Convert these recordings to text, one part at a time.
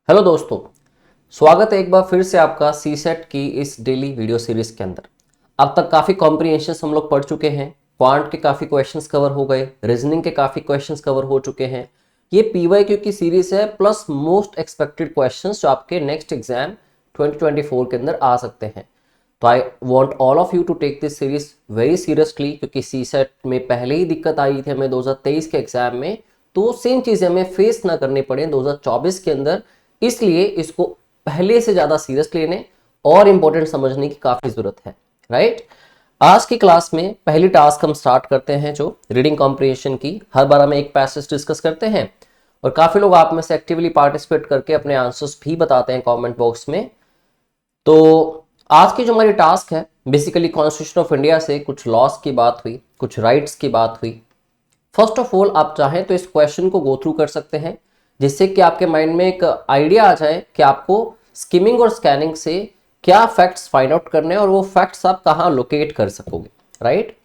Hello दोस्तों, स्वागत है एक बार फिर से आपका सीसेट की इस डेली वीडियो सीरीज के अंदर। अब तक काफ़ी कॉम्प्रिहेंशन हम लोग पढ़ चुके हैं, क्वांट के काफ़ी क्वेश्चंस कवर हो गए, रीजनिंग के काफ़ी क्वेश्चंस कवर हो चुके हैं। ये पीवाईक्यू की सीरीज है प्लस मोस्ट एक्सपेक्टेड क्वेश्चंस जो आपके नेक्स्ट एग्जाम 2024 के अंदर आ सकते हैं। तो I want all of you to take this series very seriously, क्योंकि सीसेट में पहले ही दिक्कत आई थी हमें 2023 के एग्जाम में, तो सेम चीज़ें हमें फेस ना करनी पड़े 2024 के अंदर। इसलिए इसको पहले से ज्यादा सीरियस लेने और इंपॉर्टेंट समझने की काफी जरूरत है, राइट। आज की क्लास में पहली टास्क हम स्टार्ट करते हैं जो रीडिंग कॉम्प्रिहेंशन की। हर बार हम एक पैसेज डिस्कस करते हैं और काफी लोग आप में से एक्टिवली पार्टिसिपेट करके अपने आंसर्स भी बताते हैं कमेंट बॉक्स में। तो आज की जो हमारी टास्क है, बेसिकली कॉन्स्टिट्यूशन ऑफ इंडिया से कुछ लॉस की बात हुई, कुछ राइट्स की बात हुई। फर्स्ट ऑफ ऑल आप चाहें तो इस क्वेश्चन को गो थ्रू कर सकते हैं, जिससे कि आपके माइंड में एक आइडिया आ जाए कि आपको स्किमिंग और स्कैनिंग से क्या फैक्ट्स फाइंड आउट करने हैं और वो फैक्ट्स आप कहाँ लोकेट कर सकोगे, राइट।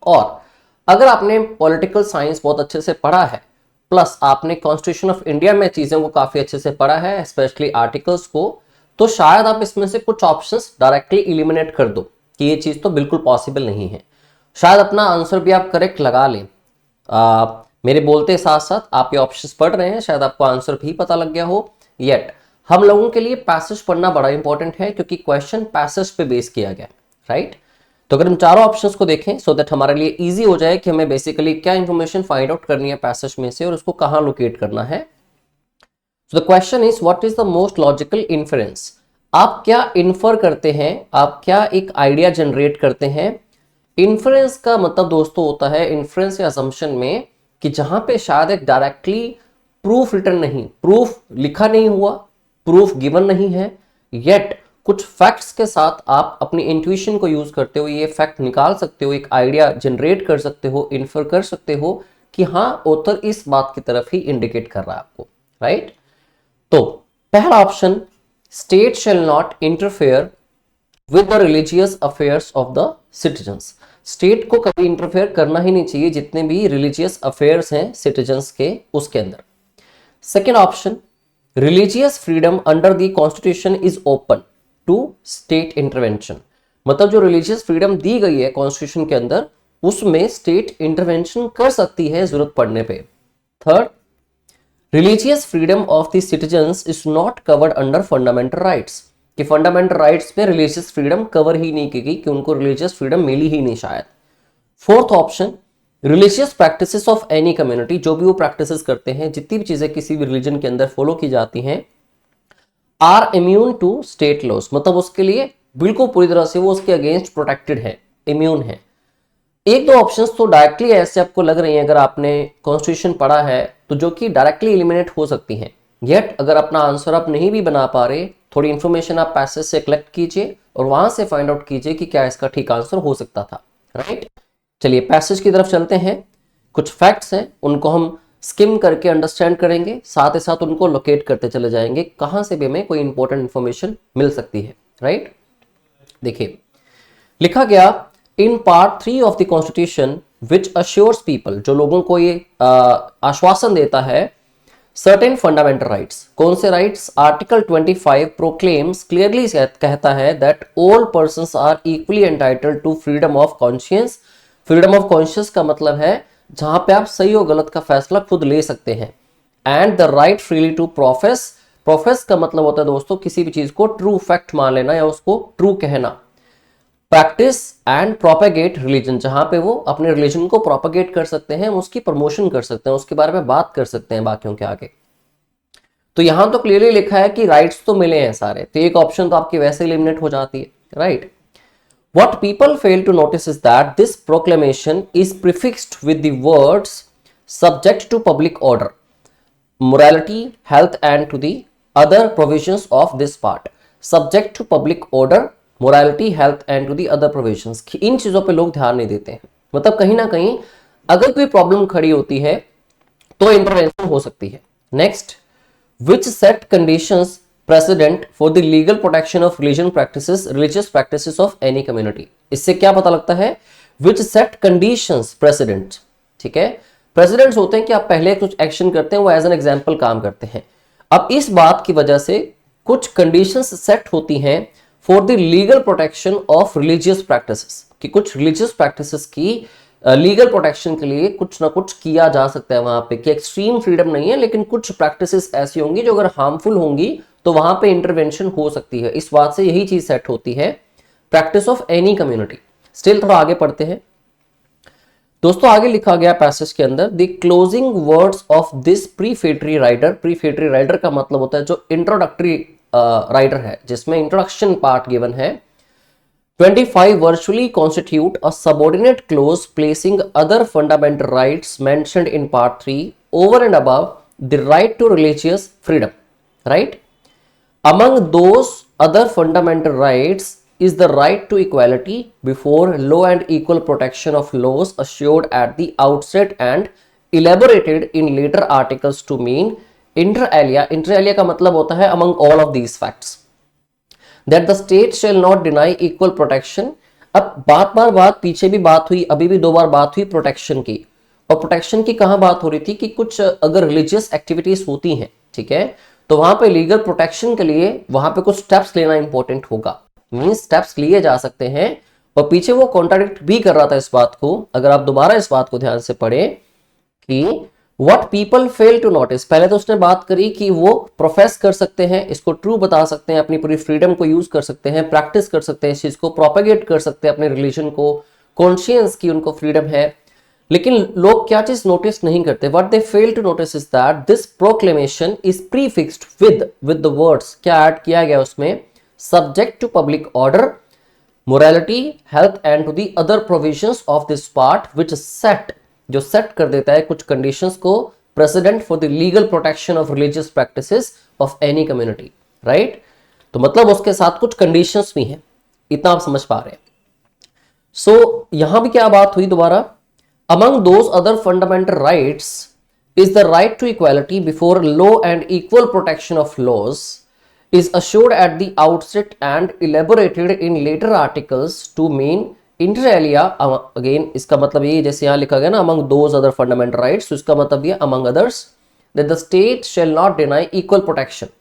और अगर आपने पॉलिटिकल साइंस बहुत अच्छे से पढ़ा है, प्लस आपने कॉन्स्टिट्यूशन ऑफ इंडिया में चीज़ों को काफ़ी अच्छे से पढ़ा है, स्पेशली आर्टिकल्स को, तो शायद आप इसमें से कुछ ऑप्शंस डायरेक्टली इलिमिनेट कर दो कि ये चीज़ तो बिल्कुल पॉसिबल नहीं है। शायद अपना आंसर भी आप करेक्ट लगा लें। मेरे बोलते साथ साथ आप ये ऑप्शंस पढ़ रहे हैं, शायद आपको आंसर भी पता लग गया हो। येट हम लोगों के लिए पैसेज पढ़ना बड़ा इंपॉर्टेंट है, क्योंकि क्वेश्चन पैसेज पे बेस किया गया, राइट। तो अगर हम चारों ऑप्शंस को देखें सो दैट हमारे लिए इजी हो जाए कि हमें बेसिकली क्या इंफॉर्मेशन फाइंड आउट करनी है पैसेज में से और उसको कहाँ लोकेट करना है। So the question is what is the most logical inference. आप क्या इन्फर करते हैं, आप क्या एक आइडिया जनरेट करते हैं। इन्फ्रेंस का मतलब दोस्तों होता है, इन्फ्रेंस या असम्पशन में, कि जहां पे शायद एक डायरेक्टली प्रूफ रिटर्न नहीं, प्रूफ लिखा नहीं हुआ, प्रूफ गिवन नहीं है, येट कुछ फैक्ट्स के साथ आप अपनी इंट्यूशन को यूज करते हो ये फैक्ट निकाल सकते हो, एक आइडिया जनरेट कर सकते हो, इन्फर कर सकते हो कि हाँ ऑथर इस बात की तरफ ही इंडिकेट कर रहा है आपको, राइट। तो पहला option, state shall not interfere with the religious affairs of the citizens. State को कभी इंटरफेयर करना ही नहीं चाहिए जितने भी रिलीजियस अफेयर्स हैं सिटीजन्स के, उसके अंदर। Second option, religious freedom under the constitution is open to state intervention. मतलब जो रिलीजियस फ्रीडम दी गई है कॉन्स्टिट्यूशन के अंदर, उसमें स्टेट इंटरवेंशन कर सकती है जरूरत पड़ने पे। Third, religious freedom of the citizens is not covered under fundamental rights, कि फंडामेंटल राइट्स पे रिलीजियस फ्रीडम कवर ही नहीं की गई, कि उनको रिलीजियस फ्रीडम मिली ही नहीं शायद। Fourth option, religious practices of any community, जो भी वो प्रैक्टिसेस करते हैं, जितनी भी चीजें किसी भी रिलीजन के अंदर फॉलो की जाती हैं, are immune to state laws, मतलब उसके लिए बिल्कुल पूरी तरह से वो उसके अगेंस्ट प्रोटेक्टेड है, इम्यून है। एक दो ऑप्शंस तो डायरेक्टली ऐसे आपको लग रही हैं अगर आपने कॉन्स्टिट्यूशन पढ़ा है तो, जो कि डायरेक्टली एलिमिनेट हो सकती हैं। येट अगर अपना आंसर आप नहीं भी बना पा रहे, थोड़ी इंफॉर्मेशन आप पैसेज से कलेक्ट कीजिए और वहां से फाइंड आउट कीजिए कि क्या इसका ठीक आंसर हो सकता था, राइट। चलिए पैसेज की तरफ चलते हैं। कुछ फैक्ट्स हैं, उनको हम स्किम करके अंडरस्टैंड करेंगे, साथ ही साथ उनको लोकेट करते चले जाएंगे कहां से भी हमें कोई इंपॉर्टेंट इंफॉर्मेशन मिल सकती है, राइट। देखिए लिखा गया, in part 3 of the constitution which assures people, जो लोगों को ये आश्वासन देता है, सर्टेन फंडामेंटल राइट्स। कौन से राइट्स? आर्टिकल 25 प्रोक्लेम्स, क्लियरली कहता है that all persons are equally entitled to freedom of conscience. Freedom of conscience का मतलब है जहां पे आप सही और गलत का फैसला खुद ले सकते हैं। And the right freely to profess, profess का मतलब होता है दोस्तों किसी भी चीज को ट्रू फैक्ट मान लेना या उसको ट्रू कहना। प्रैक्टिस एंड प्रोपेगेट रिलीजन, जहां पे वो अपने रिलीजन को प्रोपेगेट कर सकते हैं, उसकी प्रमोशन कर सकते हैं, उसके बारे में बात कर सकते हैं बाकियों के आगे। तो यहां तो क्लियरली लिखा है कि राइट्स तो मिले हैं सारे, तो एक ऑप्शन तो आपकी वैसे एलिमिनेट हो जाती है, right. What people fail to notice is that this proclamation is prefixed with the words subject to public order, morality, health and to the other provisions of this part. Subject to public order, morality, health and to the other provisions. इन चीजों पे लोग ध्यान नहीं देते हैं। मतलब कहीं ना कहीं अगर कोई प्रॉब्लम खड़ी होती है तो इंटरवेंशन हो सकती है। Next, which set conditions precedent for the legal protection of religious practices of any community। इससे क्या पता लगता है? which set conditions precedent, ठीक है। प्रेसिडेंट्स होते हैं कि आप पहले कुछ एक्शन करते हैं, वो एज एन एग्जाम्पल काम करते हैं। अब इस बात की वजह से कुछ कंडीशंस सेट होती हैं for the legal protection of religious practices, कि कुछ रिलीजियस प्रैक्टिसेस की लीगल प्रोटेक्शन के लिए कुछ ना कुछ किया जा सकता है वहां पे, कि एक्सट्रीम फ्रीडम नहीं है लेकिन कुछ प्रैक्टिसेस ऐसी होंगी जो अगर हार्मफुल होंगी तो वहां पे इंटरवेंशन हो सकती है। इस बात से यही चीज सेट होती है, practice of any community. Still थोड़ा आगे पढ़ते हैं दोस्तों। आगे लिखा गया पैसेज के अंदर, the closing words of this prefatory rider. Prefatory rider का मतलब होता है जो इंट्रोडक्टरी राइडर है, जिसमें इंट्रोडक्शन पार्ट गिवन है। 25 virtually constitute a subordinate clause placing other fundamental rights mentioned in part 3 over and above the right to religious freedom, right? Among those other fundamental rights is the right to equality before law and equal protection of laws assured at the outset and elaborated in later articles to mean inter alia। inter alia का मतलब होता है among all of these facts that the state shall not deny equal protection। अब बात पीछे भी बात हुई, अभी भी 2 बार बात हुई प्रोटेक्शन की। और प्रोटेक्शन की कहां बात हो रही थी कि कुछ अगर रिलीजियस एक्टिविटीज होती हैं, ठीक है, तो वहां पे लीगल प्रोटेक्शन के लिए वहां पे कुछ स्टेप्स लेना इंपॉर्टेंट होगा, मींस स्टेप्स लिए जा सकते हैं। और पीछे वो कॉन्ट्राडिक्ट भी कर रहा था इस बात को। अगर आप दोबारा इस बात को ध्यान से पढ़े कि What people fail to notice, पहले तो उसने बात करी कि वो प्रोफेस कर सकते हैं, इसको ट्रू बता सकते हैं, अपनी पूरी फ्रीडम को यूज कर सकते हैं, प्रैक्टिस कर सकते हैं, इस चीज को प्रोपेगेट कर सकते हैं अपने रिलीजन को, कॉन्शियंस की उनको फ्रीडम है। लेकिन लोग क्या चीज नोटिस नहीं करते, what they fail to notice is that this proclamation is prefixed with the words, क्या ऐड किया गया उसमें, subject to public order, morality, health and to the other provisions of this part which set, जो set कर देता है कुछ conditions को, president for the legal protection of religious practices of any community, right. तो मतलब उसके साथ कुछ कंडीशंस भी हैं, इतना आप समझ पा रहे हैं। सो यहां भी क्या बात हुई दोबारा, among those other fundamental rights is the right to equality before law and equal protection of laws is assured at the outset and elaborated in later articles to mean inter alia। Again इसका मतलब ये, जैसे यहां लिखा गया ना among those other fundamental rights, तो इसका मतलब ये among others that the state shall not deny equal protection,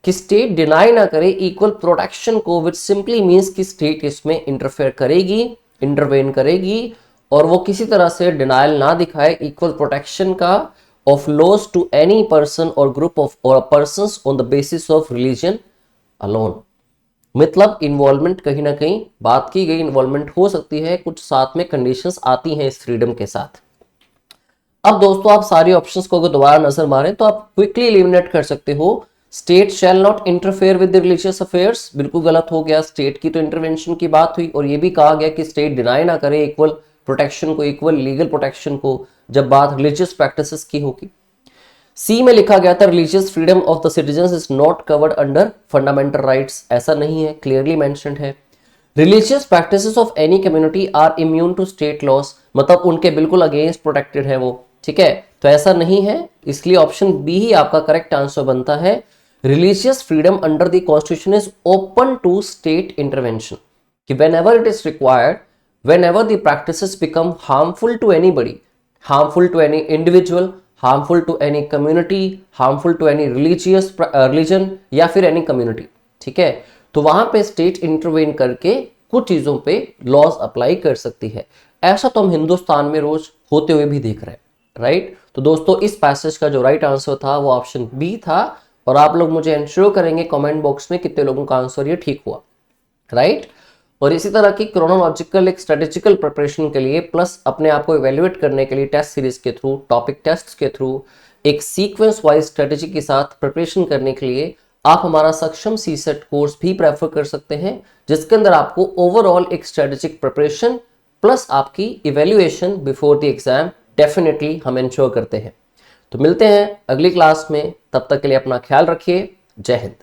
कि स्टेट डिनाई ना करे इक्वल प्रोटेक्शन को, which simply means कि स्टेट इसमें इंटरफेयर करेगी, इंटरवेन करेगी, और वो किसी तरह से डिनाइल ना दिखाए इक्वल प्रोटेक्शन का of laws to any person or group of or persons on the basis of religion alone। मतलब इन्वॉल्वमेंट कहीं ना कहीं बात की गई, इन्वॉल्वमेंट हो सकती है, कुछ साथ में कंडीशंस आती हैं इस फ्रीडम के साथ। अब दोस्तों आप सारी ऑप्शंस को अगर दोबारा नजर मारें तो आप क्विकली एलिमिनेट कर सकते हो। State shall not interfere with the religious affairs, बिल्कुल गलत हो गया। स्टेट की तो इंटरवेंशन की बात हुई, और ये भी कहा गया कि स्टेट डिनाई ना करे इक्वल प्रोटेक्शन को, इक्वल लीगल प्रोटेक्शन को, जब बात रिलीजियस प्रैक्टिसेस की होगी। सी में लिखा गया था religious freedom of the citizens is not covered under fundamental rights, ऐसा नहीं है, क्लियरली मेंशन्ड है। Religious practices of any community are immune to state laws, मतलब उनके बिल्कुल अगेंस्ट प्रोटेक्टेड है वो, ठीक है, तो ऐसा नहीं है। इसलिए ऑप्शन बी ही आपका करेक्ट आंसर बनता है। Religious freedom under the constitution is open to state intervention, कि whenever it is required, whenever the practices become harmful to anybody, harmful to any individual, harmful to any community, harmful to any religious religion या फिर any community, ठीक है, तो वहां पे state intervene करके कुछ चीजों पे लॉज अप्लाई कर सकती है। ऐसा तो हम हिंदुस्तान में रोज होते हुए भी देख रहे हैं, राइट। तो दोस्तों इस पैसेज का जो राइट आंसर था वो ऑप्शन बी था, और आप लोग मुझे एंश्योर करेंगे कमेंट बॉक्स में कितने लोगों का आंसर ये ठीक हुआ, राइट। और इसी तरह की क्रोनोलॉजिकल एक स्ट्रेटेजिकल प्रिपरेशन के लिए, प्लस अपने आप को इवेल्युएट करने के लिए टेस्ट सीरीज के थ्रू, टॉपिक टेस्ट के थ्रू, एक सीक्वेंस वाइज स्ट्रेटेजी के साथ प्रिपरेशन करने के लिए आप हमारा सक्षम सीसेट कोर्स भी प्रेफर कर सकते हैं, जिसके अंदर आपको ओवरऑल एक स्ट्रेटेजिक प्रिपरेशन प्लस आपकी evaluation before the exam definitely हम इंश्योर करते हैं। तो मिलते हैं अगली क्लास में, तब तक के लिए अपना ख्याल रखिए। जय हिंद।